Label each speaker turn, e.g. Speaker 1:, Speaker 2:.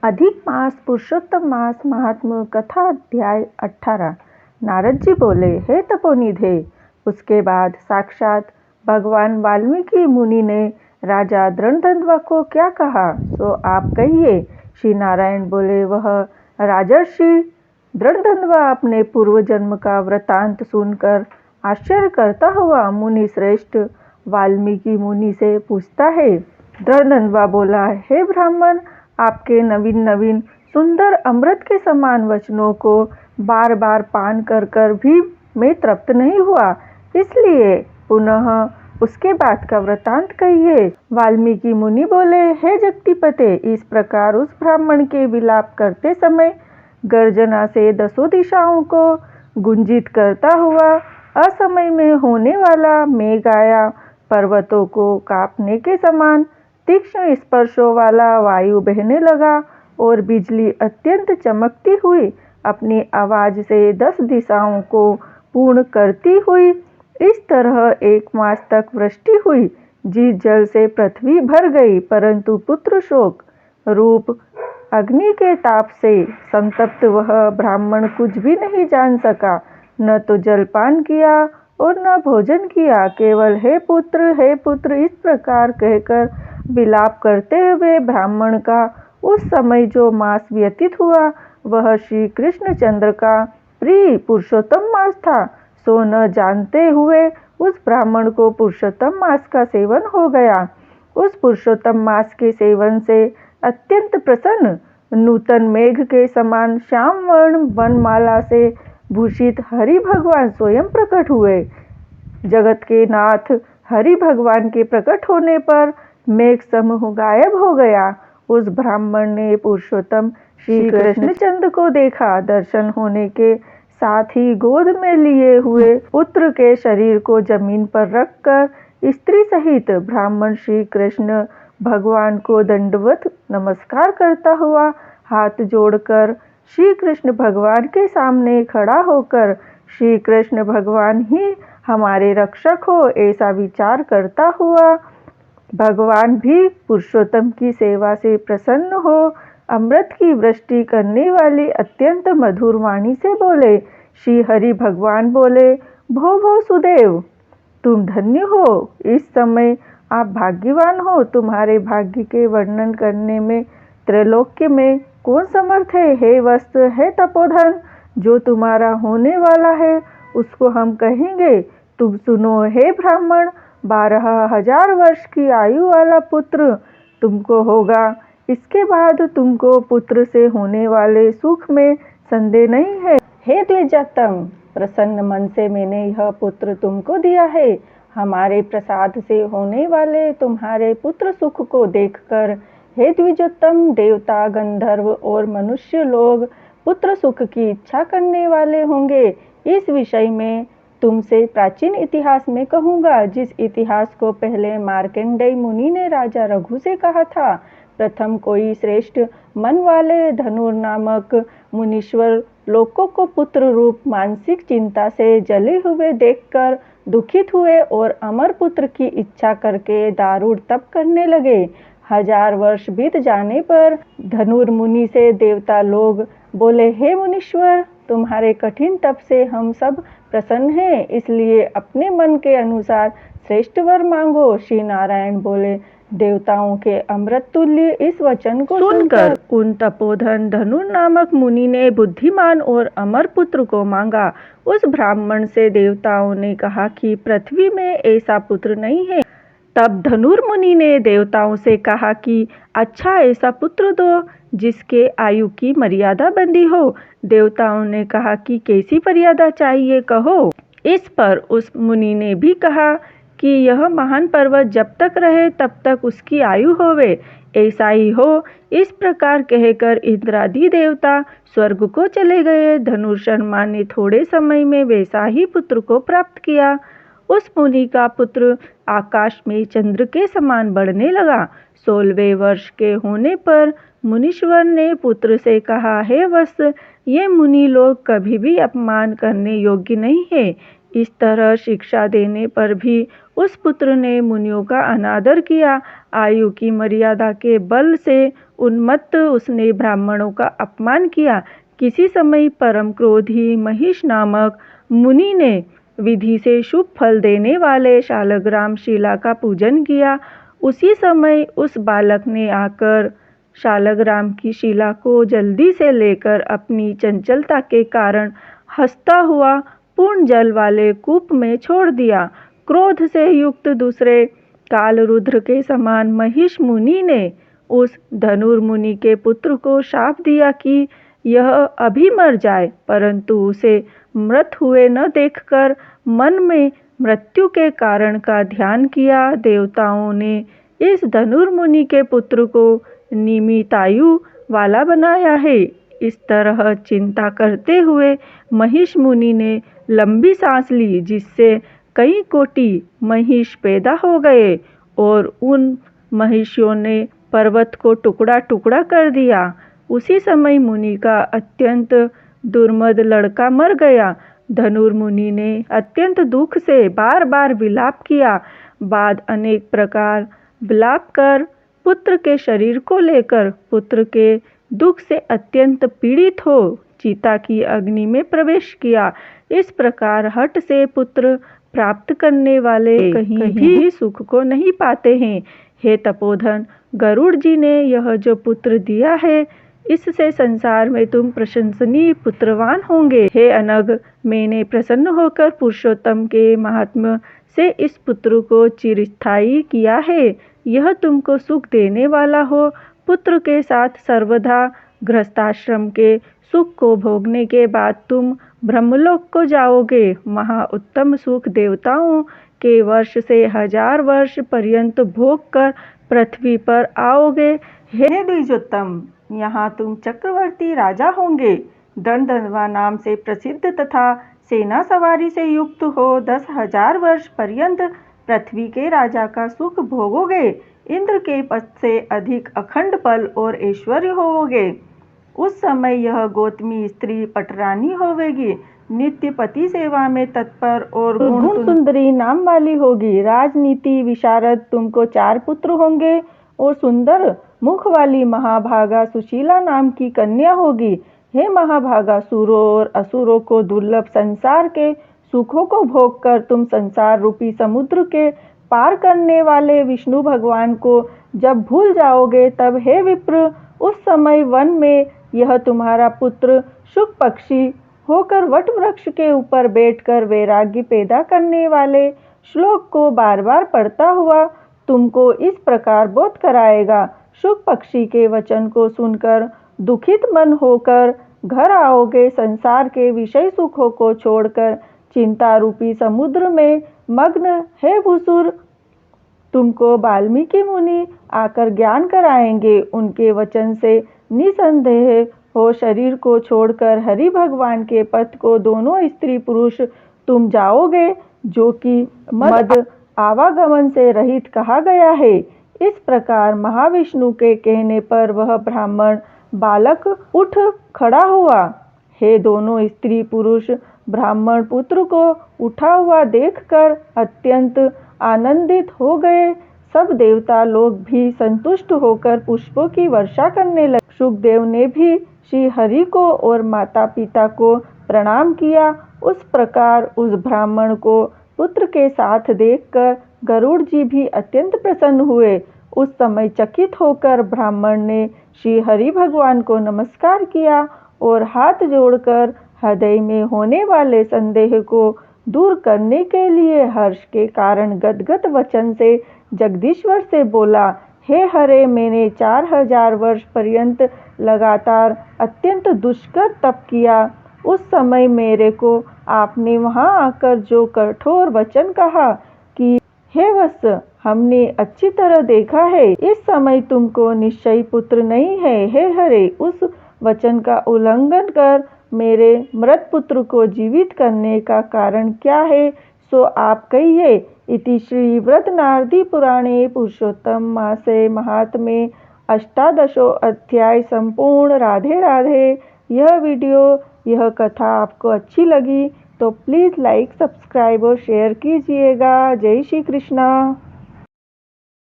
Speaker 1: अधिक मास पुरुषोत्तम मास महात्म्य कथा अध्याय 18। नारद जी बोले, हे तपोनिधे। उसके बाद साक्षात भगवान वाल्मीकि मुनि ने राजा दृढ़ को क्या कहा सो आप कहिए। श्री नारायण बोले, वह राजर्षि दृढ़ अपने पूर्व जन्म का वृतांत सुनकर आश्चर्य करता हुआ मुनि श्रेष्ठ वाल्मीकि मुनि से पूछता है। दृढ़ बोला, हे ब्राह्मण, आपके नवीन नवीन सुंदर अमृत के समान वचनों को बार बार पान कर कर भी मैं तृप्त नहीं हुआ, इसलिए पुनः उसके बाद का वृतांत कहिए। वाल्मीकि मुनि बोले, हे जगतीपते, इस प्रकार उस ब्राह्मण के विलाप करते समय गर्जना से दसों दिशाओं को गुंजित करता हुआ असमय में होने वाला मेघ आया, पर्वतों को कांपने के समान तीक्ष्ण स्पर्शों वाला वायु बहने लगा और बिजली अत्यंत चमकती हुई अपनी आवाज से 10 दिशाओं को पूर्ण करती हुई इस तरह 1 मास तक वृष्टि हुई, जिस जल से पृथ्वी भर गई, परंतु पुत्र शोक रूप अग्नि के ताप से संतप्त वह ब्राह्मण कुछ भी नहीं जान सका, न तो जलपान किया और न भोजन किया, केवल हे पुत्र इस प्रकार कहकर विलाप करते हुए ब्राह्मण का उस समय जो मास व्यतीत हुआ वह श्री कृष्ण चंद्र का प्रिय पुरुषोत्तम मास था। सो न जानते हुए उस ब्राह्मण को पुरुषोत्तम मास का सेवन हो गया। उस पुरुषोत्तम मास के सेवन से अत्यंत प्रसन्न नूतन मेघ के समान श्याम वर्ण वनमाला से भूषित हरि भगवान स्वयं प्रकट हुए। जगत के नाथ हरि भगवान के प्रकट होने पर मेघ समूह गायब हो गया। उस ब्राह्मण ने पुरुषोत्तम श्री कृष्णचंद्र को देखा। दर्शन होने के साथ ही गोद में लिए हुए पुत्र के शरीर को जमीन पर रखकर स्त्री सहित ब्राह्मण श्री कृष्ण भगवान को दंडवत नमस्कार करता हुआ हाथ जोड़कर श्री कृष्ण भगवान के सामने खड़ा होकर श्री कृष्ण भगवान ही हमारे रक्षक हो ऐसा विचार करता हुआ भगवान भी पुरुषोत्तम की सेवा से प्रसन्न हो अमृत की वृष्टि करने वाली अत्यंत मधुर वाणी से बोले। श्री हरि भगवान बोले, भो सुदेव, तुम धन्य हो। इस समय आप भाग्यवान हो। तुम्हारे भाग्य के वर्णन करने में त्रैलोक्य में कौन समर्थ है। हे वस्त, हे तपोधन, जो तुम्हारा होने वाला है उसको हम कहेंगे। तुम सुनो हे ब्राह्मण, 12,000 वर्ष की आयु वाला पुत्र तुमको होगा। इसके बाद तुमको पुत्र से होने वाले सुख में संदेह नहीं है। हे द्विजोत्तम, प्रसन्न मन से मैंने यह पुत्र तुमको दिया है। हमारे प्रसाद से होने वाले तुम्हारे पुत्र सुख को देखकर हे द्विजोत्तम, देवता, गंधर्व और मनुष्य लोग पुत्र सुख की इच्छा करने वाले होंगे। इस विषय में तुमसे प्राचीन इतिहास में कहूँगा, जिस इतिहास को पहले मार्कंडेय मुनि ने राजा रघु से कहा था। प्रथम कोई श्रेष्ठ मन वाले धनुर नामक मुनीश्वर लोकों को पुत्र रूप मानसिक चिंता से जले हुए देखकर दुखित हुए और अमर पुत्र की इच्छा करके दारुण तप करने लगे। 1000 वर्ष बीत जाने पर धनुर मुनि से देवता लोग बोले, हे मुनीश्वर, तुम्हारे कठिन तप से हम सब प्रसन्न हैं, इसलिए अपने मन के अनुसार श्रेष्ठ वर मांगो। श्री नारायण बोले, देवताओं के अमृत तुल्य इस वचन को सुनकर उन तपोधन धनुर नामक मुनि ने बुद्धिमान और अमर पुत्र को मांगा। उस ब्राह्मण से देवताओं ने कहा कि पृथ्वी में ऐसा पुत्र नहीं है। तब धनुर मुनि ने देवताओं से कहा कि अच्छा ऐसा पुत्र दो जिसके आयु की मर्यादा बंदी हो। देवताओं ने कहा कि कैसी मर्यादा चाहिए, कहो। इस पर उस मुनि ने भी कहा कि यह महान पर्वत जब तक रहे तब तक उसकी आयु होवे, ऐसा ही हो। इस प्रकार कहकर इंद्रादि देवता स्वर्ग को चले गए। धनुर्शर्मा ने थोड़े समय में वैसा ही पुत्र को प्राप्त किया। उस मुनि का पुत्र आकाश में चंद्र के समान बढ़ने लगा। 16वें वर्ष के होने पर मुनीश्वर ने पुत्र से कहा, हे वत्स, ये मुनि लोग कभी भी अपमान करने योग्य नहीं है। इस तरह शिक्षा देने पर भी उस पुत्र ने मुनियों का अनादर किया। आयु की मर्यादा के बल से उन्मत्त उसने ब्राह्मणों का अपमान किया। किसी समय परम क्रोधी महिष नामक मुनि ने विधि से शुभ फल देने वाले शालग्राम शिला का पूजन किया। उसी समय उस बालक ने आकर शालग्राम की शिला को जल्दी से लेकर अपनी चंचलता के कारण हंसता हुआ पूर्ण जल वाले कूप में छोड़ दिया। क्रोध से युक्त दूसरे कालरुद्र के समान महिष मुनि ने उस धनुर्मुनि के पुत्र को शाप दिया कि यह अभी मर जाए, परंतु उसे मृत हुए न देखकर मन में मृत्यु के कारण का ध्यान किया। देवताओं ने इस धनुर्मुनि के पुत्र को निमितायु वाला बनाया है। इस तरह चिंता करते हुए महिष मुनि ने लंबी सांस ली, जिससे कई कोटि महिष पैदा हो गए और उन महिषों ने पर्वत को टुकड़ा टुकड़ा कर दिया। उसी समय मुनि का अत्यंत दुर्मद लड़का मर गया। धनुर्मुनि ने अत्यंत दुख से बार बार विलाप किया। बाद अनेक प्रकार विलाप कर पुत्र के शरीर को लेकर पुत्र के दुख से अत्यंत पीड़ित हो चिता की अग्नि में प्रवेश किया। इस प्रकार हठ से पुत्र प्राप्त करने वाले कहीं भी सुख को नहीं पाते हैं। हे तपोधन, गरुड़ जी ने यह जो पुत्र दिया है, इससे संसार में तुम प्रशंसनीय पुत्रवान होंगे। हे अनग, मैंने प्रसन्न होकर पुरुषोत्तम के महात्म्य से इस पुत्र को चिरस्थायी किया है। यह तुमको सुख देने वाला हो। पुत्र के साथ सर्वदा गृहस्थाश्रम के सुख को भोगने के बाद तुम ब्रह्मलोक को जाओगे। महा उत्तम सुख देवताओं के वर्ष से 1000 वर्ष पर्यंत भोग कर पृथ्वी पर आओगे। हे द्विजोत्तम, यहाँ तुम चक्रवर्ती राजा होंगे। दंडधन्वा नाम से प्रसिद्ध तथा सेना सवारी से युक्त हो 10,000 वर्ष पर्यंत पृथ्वी के राजा का सुख भोगोगे। इंद्र के पद से अधिक अखंड बल और ऐश्वर्य होवोगे। उस समय यह गौतमी स्त्री पटरानी होवेगी। नित्य पति सेवा में तत्पर और गुण सुंदरी नाम वाली होगी। राजनीति विशारद तुमको 4 पुत्र होंगे और सुंदर मुख वाली महाभागा सुशीला नाम की कन्या होगी। हे महाभागा, सुरों और असुरों को दुर्लभ संसार के सुखों को भोग कर तुम संसार रूपी समुद्र के पार करने वाले विष्णु भगवान को जब भूल जाओगे, तब हे विप्र, उस समय वन में यह तुम्हारा पुत्र शुक पक्षी होकर वट वृक्ष के ऊपर बैठकर वैराग्य पैदा करने वाले श्लोक को बार बार पढ़ता हुआ तुमको इस प्रकार बोध कराएगा। शुक पक्षी के वचन को सुनकर दुखित मन होकर घर आओगे। संसार के विषय सुखों को छोड़कर चिंता रूपी समुद्र में मग्न हे भूसुर, तुमको वाल्मीकि मुनि आकर ज्ञान कराएंगे। उनके वचन से निसंदेह हो शरीर को छोड़कर हरि भगवान के पथ को दोनों स्त्री पुरुष तुम जाओगे, जो कि मद आवागमन से रहित कहा गया है। इस प्रकार महाविष्णु के कहने पर वह ब्राह्मण बालक उठ खड़ा हुआ। हे दोनों स्त्री पुरुष ब्राह्मण पुत्र को उठा हुआ देखकर अत्यंत आनंदित हो गए। सब देवता लोग भी संतुष्ट होकर पुष्पों की वर्षा करने लगे। शुकदेव ने भी श्री हरि को और माता पिता को प्रणाम किया। उस प्रकार उस ब्राह्मण को पुत्र के साथ देखकर गरुड़ जी भी अत्यंत प्रसन्न हुए। उस समय चकित होकर ब्राह्मण ने श्री हरि भगवान को नमस्कार किया और हाथ जोड़कर हृदय में होने वाले संदेह को दूर करने के लिए हर्ष के कारण गदगद वचन से जगदीश्वर से बोला, हे हरे, मैंने 4000 वर्ष पर्यंत लगातार अत्यंत दुष्कर तप किया। उस समय मेरे को आपने वहां आकर जो कठोर वचन कहा कि हे वत्स, हमने अच्छी तरह देखा है, इस समय तुमको निश्चय पुत्र नहीं है। हे हरे, उस वचन का उल्लंघन कर मेरे मृत पुत्र को जीवित करने का कारण क्या है, सो आप कहिए। इति श्री वृद्धनारदी पुराणे पुरुषोत्तम मासे महात्म्ये 18 अध्याय संपूर्ण। राधे राधे। यह वीडियो, यह कथा आपको अच्छी लगी तो प्लीज़ लाइक, सब्सक्राइब और शेयर कीजिएगा। जय श्री कृष्णा।